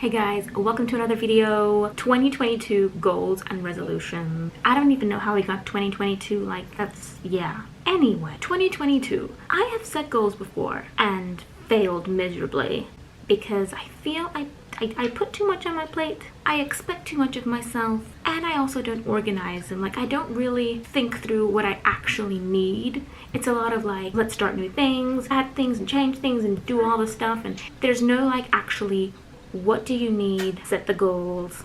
Hey guys, welcome to another video. 2022 goals and resolutions. I don't even know how we got 2022, like yeah. Anyway, 2022. I have set goals before and failed miserably because I feel I put too much on my plate. I expect too much of myself, and I also don't organize and I don't really think through what I actually need. It's a lot of let's start new things, add things and change things and do all this stuff, and there's no actually what do you need, set the goals,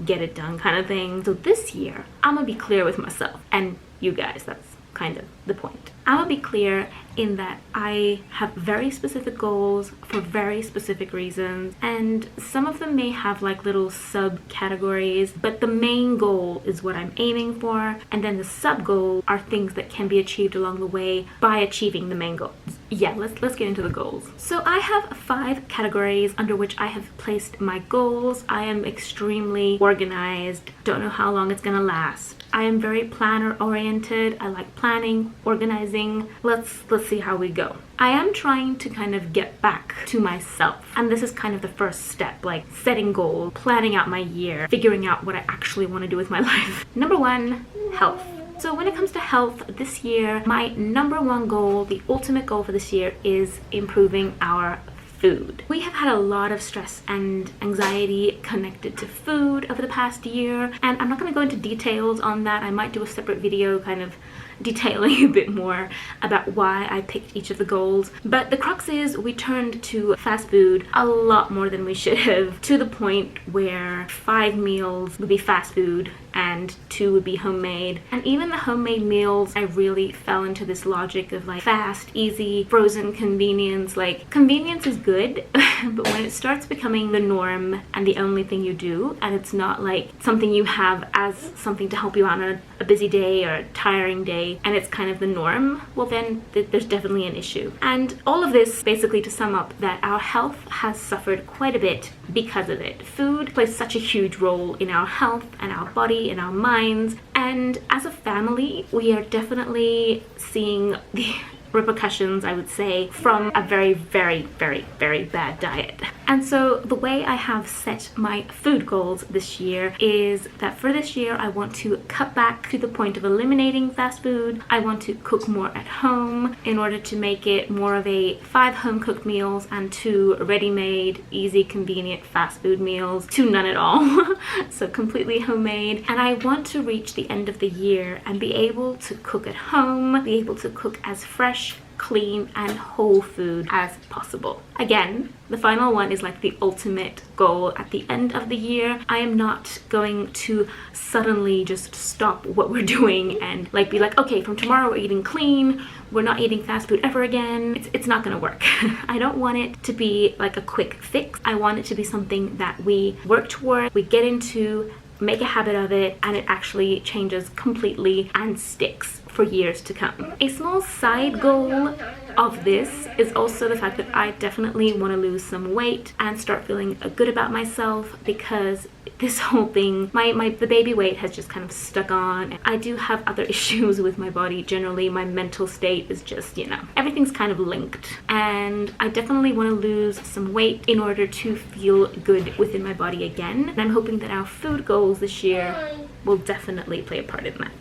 get it done kind of thing. So this year, I'm gonna be clear with myself and you guys. That's kind of the point. I'm gonna be clear in that I have very specific goals for very specific reasons, and some of them may have little subcategories, but the main goal is what I'm aiming for, and then the sub goals are things that can be achieved along the way by achieving the main goals. Yeah, let's get into the goals. So I have 5 categories under which I have placed my goals. I am extremely organized. Don't know how long it's gonna last. I am very planner oriented. I like planning, organizing. Let's see how we go. I am trying to kind of get back to myself, and this is kind of the first step, setting goals, planning out my year, figuring out what I actually want to do with my life. Number 1, health. So when it comes to health this year, my number 1 goal, the ultimate goal for this year, is improving our food. We have had a lot of stress and anxiety connected to food over the past year, and I'm not going to go into details on that. I might do a separate video kind of detailing a bit more about why I picked each of the goals. But the crux is we turned to fast food a lot more than we should have, to the point where 5 meals would be fast food and 2 would be homemade. And even the homemade meals, I really fell into this logic of fast, easy, frozen convenience. Convenience is good, but when it starts becoming the norm and the only thing you do, and it's not something you have as something to help you out on a busy day or a tiring day, and it's kind of the norm, well then there's definitely an issue. And all of this basically to sum up that our health has suffered quite a bit because of it. Food plays such a huge role in our health and our body and our minds, and as a family we are definitely seeing the repercussions, I would say, from a very, very, very, very bad diet. And so the way I have set my food goals this year is that for this year I want to cut back to the point of eliminating fast food. I want to cook more at home in order to make it more of a 5 home-cooked meals and 2 ready-made, easy, convenient fast food meals, to none at all. So completely homemade. And I want to reach the end of the year and be able to cook at home, be able to cook as fresh, clean and whole food as possible. Again, the final one is the ultimate goal at the end of the year. I am not going to suddenly just stop what we're doing and be okay, from tomorrow we're eating clean, we're not eating fast food ever again. It's not gonna work. I don't want it to be a quick fix. I want it to be something that we work toward, we get into, make a habit of it, and it actually changes completely and sticks for years to come. A small side goal of this is also the fact that I definitely want to lose some weight and start feeling good about myself, because this whole thing, the baby weight has just kind of stuck on. I do have other issues with my body generally. My mental state is just, everything's kind of linked, and I definitely want to lose some weight in order to feel good within my body again. And I'm hoping that our food goals this year will definitely play a part in that.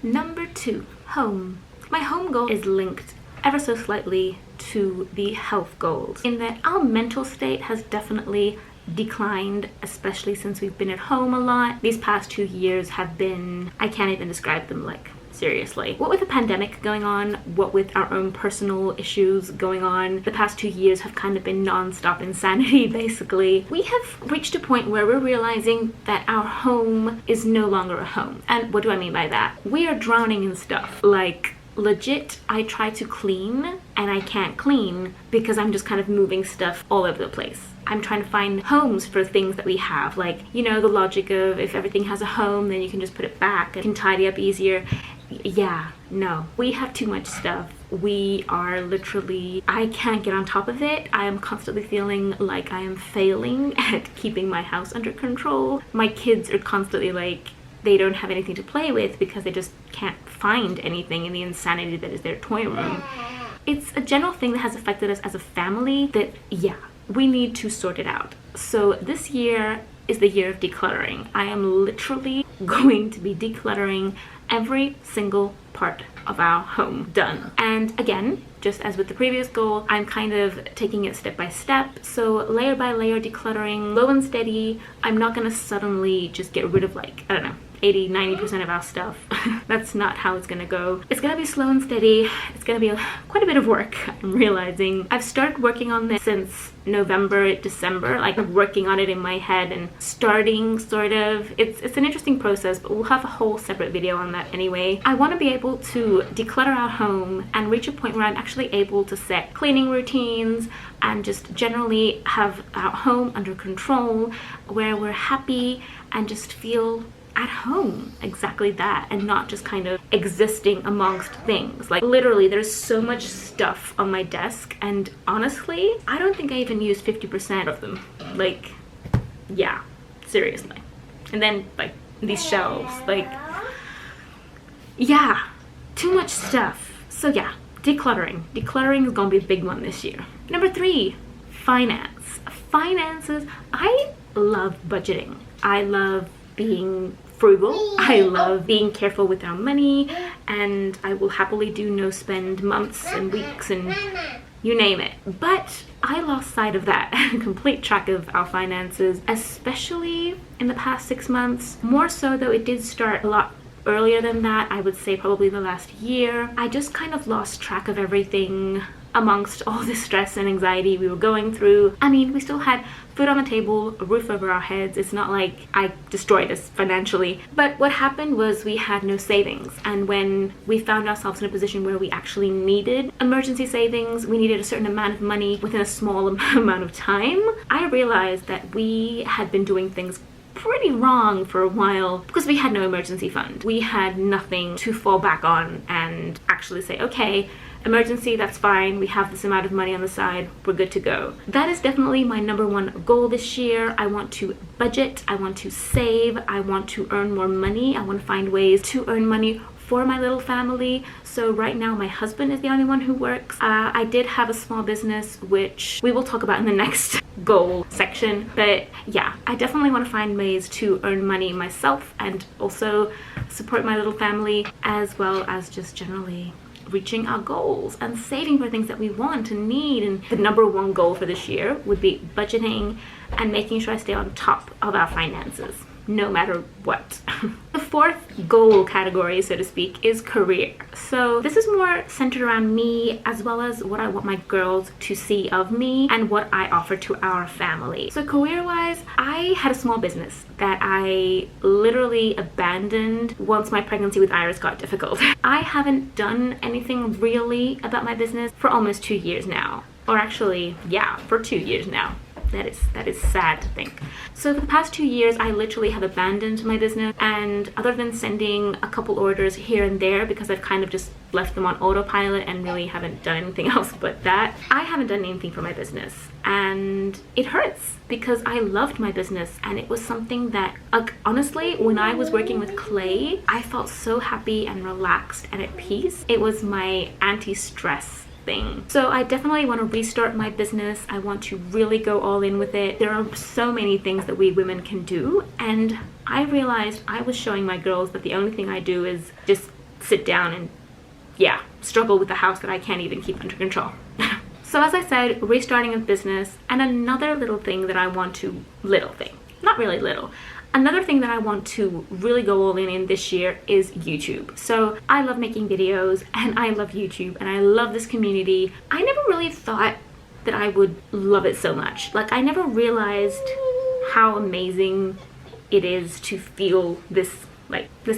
Number 2, home. My home goal is linked ever so slightly to the health goals, in that our mental state has definitely declined, especially since we've been at home a lot. These past 2 years have been, I can't even describe them, seriously. What with the pandemic going on, what with our own personal issues going on, the past 2 years have kind of been non-stop insanity, basically. We have reached a point where we're realizing that our home is no longer a home. And what do I mean by that? We are drowning in stuff. Legit, I try to clean and I can't clean because I'm just kind of moving stuff all over the place. I'm trying to find homes for things that we have, the logic of if everything has a home, then you can just put it back and can tidy up easier. Yeah, no, we have too much stuff. We are literally, I can't get on top of it. I am constantly feeling like I am failing at keeping my house under control. My kids are constantly they don't have anything to play with because they just can't find anything in the insanity that is their toy room. It's a general thing that has affected us as a family that, yeah, we need to sort it out. So this year is the year of decluttering. I am literally going to be decluttering every single part of our home. Done. And again, just as with the previous goal, I'm kind of taking it step by step. So layer by layer decluttering, low and steady. I'm not gonna suddenly just get rid of, like, I don't know, 80-90% of our stuff. That's not how it's gonna go. It's gonna be slow and steady. It's gonna be quite a bit of work, I'm realizing. I've started working on this since November, December, like working on it in my head and starting sort of. It's an interesting process, but we'll have a whole separate video on that anyway. I want to be able to declutter our home and reach a point where I'm actually able to set cleaning routines and just generally have our home under control, where we're happy and just feel at home, exactly that, and not just kind of existing amongst things. Like literally there's so much stuff on my desk, and honestly I don't think I even use 50% of them. Like, yeah, seriously. And then like these shelves, like, yeah, too much stuff. So yeah, decluttering is gonna be a big one this year. Number 3, finances. I love budgeting. I love being frugal. I love being careful with our money, and I will happily do no spend months and weeks and you name it. But I lost sight of that and complete track of our finances, especially in the past 6 months. More so though, it did start a lot earlier than that. I would say probably the last year. I just kind of lost track of everything amongst all the stress and anxiety we were going through. I mean, we still had food on the table, a roof over our heads. It's not like I destroyed us financially. But what happened was we had no savings. And when we found ourselves in a position where we actually needed emergency savings, we needed a certain amount of money within a small amount of time, I realized that we had been doing things pretty wrong for a while because we had no emergency fund. We had nothing to fall back on and actually say, okay, emergency, that's fine, we have this amount of money on the side, we're good to go. That is definitely my number 1 goal this year. I want to budget, I want to save, I want to earn more money, I want to find ways to earn money for my little family. So right now my husband is the only one who works. I did have a small business, which we will talk about in the next goal section, but yeah, I definitely want to find ways to earn money myself and also support my little family, as well as just generally reaching our goals and saving for things that we want and need. And the number 1 goal for this year would be budgeting and making sure I stay on top of our finances, no matter what. The 4th goal category, so to speak, is career. So this is more centered around me, as well as what I want my girls to see of me and what I offer to our family. So career-wise, I had a small business that I literally abandoned once my pregnancy with Iris got difficult. I haven't done anything really about my business for almost 2 years now. Or actually, yeah, for 2 years now. That is sad to think. So for the past 2 years, I literally have abandoned my business, and other than sending a couple orders here and there, because I've kind of just left them on autopilot and really haven't done anything else but that, I haven't done anything for my business. And it hurts because I loved my business, and it was something that, honestly, when I was working with clay, I felt so happy and relaxed and at peace. It was my anti-stress thing. So I definitely want to restart my business. I want to really go all in with it. There are so many things that we women can do, and I realized I was showing my girls that the only thing I do is just sit down and, yeah, struggle with the house that I can't even keep under control. So as I said, restarting a business, and another little thing that I want to, not really little, another thing that I want to really go all in this year is YouTube. So I love making videos, and I love YouTube, and I love this community. I never really thought that I would love it so much. Like, I never realized how amazing it is to feel this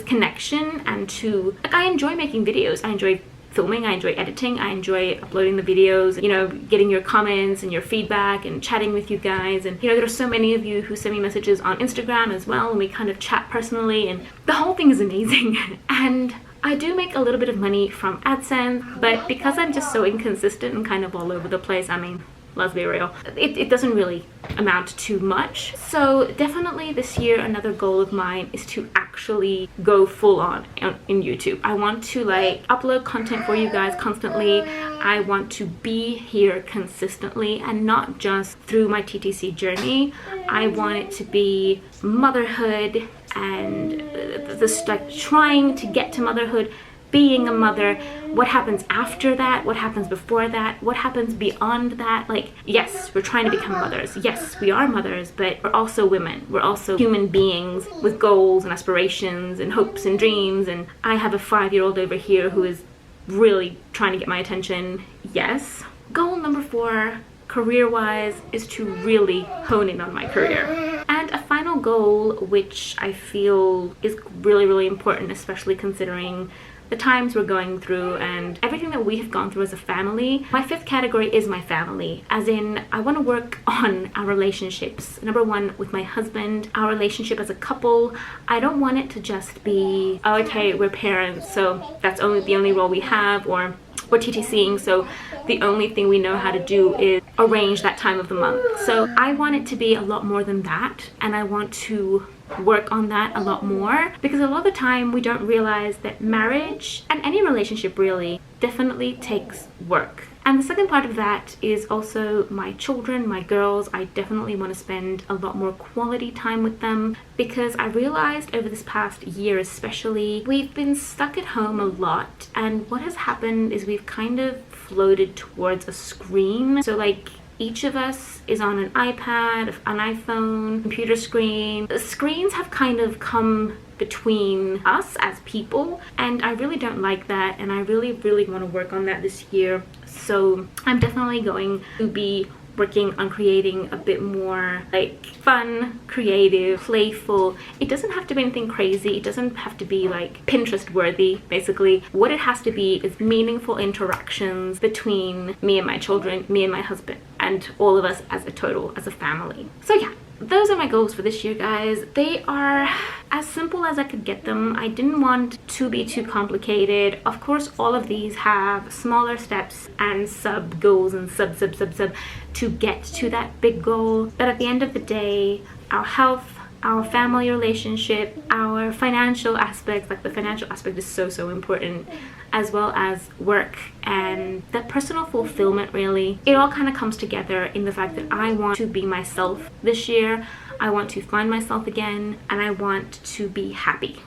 connection, and to, like, I enjoy making videos. I enjoy filming, I enjoy editing, I enjoy uploading the videos, you know, getting your comments and your feedback and chatting with you guys. And, you know, there are so many of you who send me messages on Instagram as well, and we kind of chat personally, and the whole thing is amazing. And I do make a little bit of money from AdSense, but because I'm just so inconsistent and kind of all over the place, I mean, let's be real, it doesn't really amount to much. So definitely this year, another goal of mine is to actually go full on in YouTube. I want to like upload content for you guys constantly. I want to be here consistently and not just through my TTC journey. I want it to be motherhood and this like trying to get to motherhood, being a mother, what happens after that, what happens before that, what happens beyond that. Like, yes, we're trying to become mothers. Yes, we are mothers, but we're also women. We're also human beings with goals and aspirations and hopes and dreams. And I have a 5-year-old over here who is really trying to get my attention. Yes. Goal number 4, career-wise, is to really hone in on my career. And a final goal, which I feel is really, really important, especially considering the times we're going through and everything that we have gone through as a family. My 5th category is my family, as in I want to work on our relationships. Number 1, with my husband, our relationship as a couple. I don't want it to just be, oh, okay, we're parents, so that's the only role we have, or we're TTCing, so the only thing we know how to do is arrange that time of the month. So I want it to be a lot more than that, and I want to work on that a lot more, because a lot of the time we don't realize that marriage and any relationship really definitely takes work. And the second part of that is also my children, my girls. I definitely want to spend a lot more quality time with them, because I realized over this past year especially, we've been stuck at home a lot, and what has happened is we've kind of floated towards a screen. So like each of us is on an iPad, an iPhone, computer screen. The screens have kind of come between us as people, and I really don't like that, and I really, really want to work on that this year. So I'm definitely going to be working on creating a bit more like fun, creative, playful. It doesn't have to be anything crazy. It doesn't have to be like Pinterest worthy. Basically, what it has to be is meaningful interactions between me and my children, me and my husband, and all of us as a total, as a family. So yeah, those are my goals for this year, guys. They are as simple as I could get them. I didn't want to be too complicated. Of course, all of these have smaller steps and sub goals and sub to get to that big goal. But at the end of the day, our health, our family relationship, our financial aspects, like the financial aspect is so important, as well as work and that personal fulfillment, really. It all kind of comes together in the fact that I want to be myself this year. I want to find myself again, and I want to be happy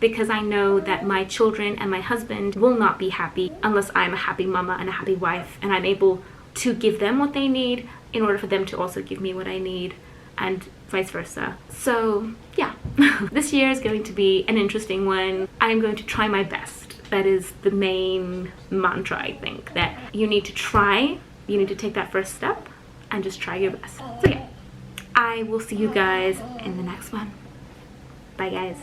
because I know that my children and my husband will not be happy unless I'm a happy mama and a happy wife, and I'm able to give them what they need in order for them to also give me what I need, and vice versa. So yeah, this year is going to be an interesting one. I'm going to try my best. That is the main mantra, I think, that you need to try, you need to take that first step and just try your best. So yeah, I will see you guys in the next one. Bye guys.